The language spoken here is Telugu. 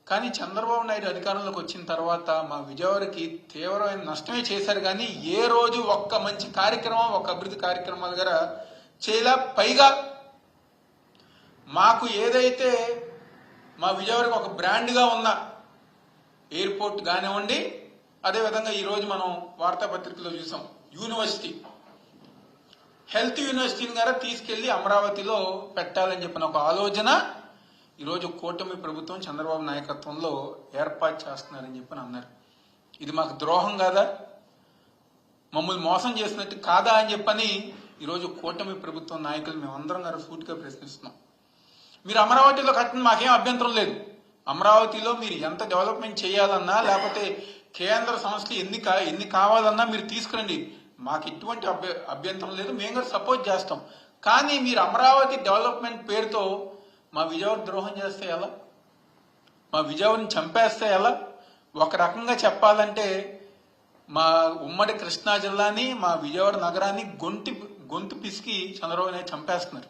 కానీ చంద్రబాబు నాయుడు అధికారంలోకి వచ్చిన తర్వాత మా విజయవాడకి తీవ్రమైన నష్టమే చేశారు. కానీ ఏ రోజు ఒక్క మంచి కార్యక్రమం, ఒక్క అభివృద్ధి కార్యక్రమాల దగ్గర చేయలా. పైగా మాకు ఏదైతే మా విజయవాడకి ఒక బ్రాండ్గా ఉన్న ఎయిర్పోర్ట్ కానివ్వండి, అదేవిధంగా ఈరోజు మనం వార్తాపత్రికలో చూసాం యూనివర్సిటీ, హెల్త్ యూనివర్సిటీని గారా తీసుకెళ్లి అమరావతిలో పెట్టాలని చెప్పిన ఒక ఆలోచన ఈరోజు కూటమి ప్రభుత్వం చంద్రబాబు నాయకత్వంలో ఏర్పాటు చేస్తున్నారని చెప్పని అన్నారు. ఇది మాకు ద్రోహం కాదా, మమ్మల్ని మోసం చేసినట్టు కాదా అని చెప్పని ఈరోజు కూటమి ప్రభుత్వం నాయకులు మేమందరం గారు సూటిగా ప్రశ్నిస్తున్నాం. మీరు అమరావతిలో కట్టిన మాకేం అభ్యంతరం లేదు. అమరావతిలో మీరు ఎంత డెవలప్మెంట్ చేయాలన్నా, లేకపోతే కేంద్ర సంస్థలు ఎన్ని కావాలన్నా మీరు తీసుకురండి, మాకు ఎటువంటి అభ్యంతరం లేదు, మేము కూడా సపోర్ట్ చేస్తాం. కానీ మీరు అమరావతి డెవలప్మెంట్ పేరుతో మా విజయవాడ ద్రోహం చేస్తే ఎలా, మా విజయవాడని చంపేస్తే ఎలా? ఒక రకంగా చెప్పాలంటే మా ఉమ్మడి కృష్ణా జిల్లాని, మా విజయవాడ నగరాన్ని గొంతు పిసికి చంద్రబాబు నాయుడు చంపేస్తున్నారు.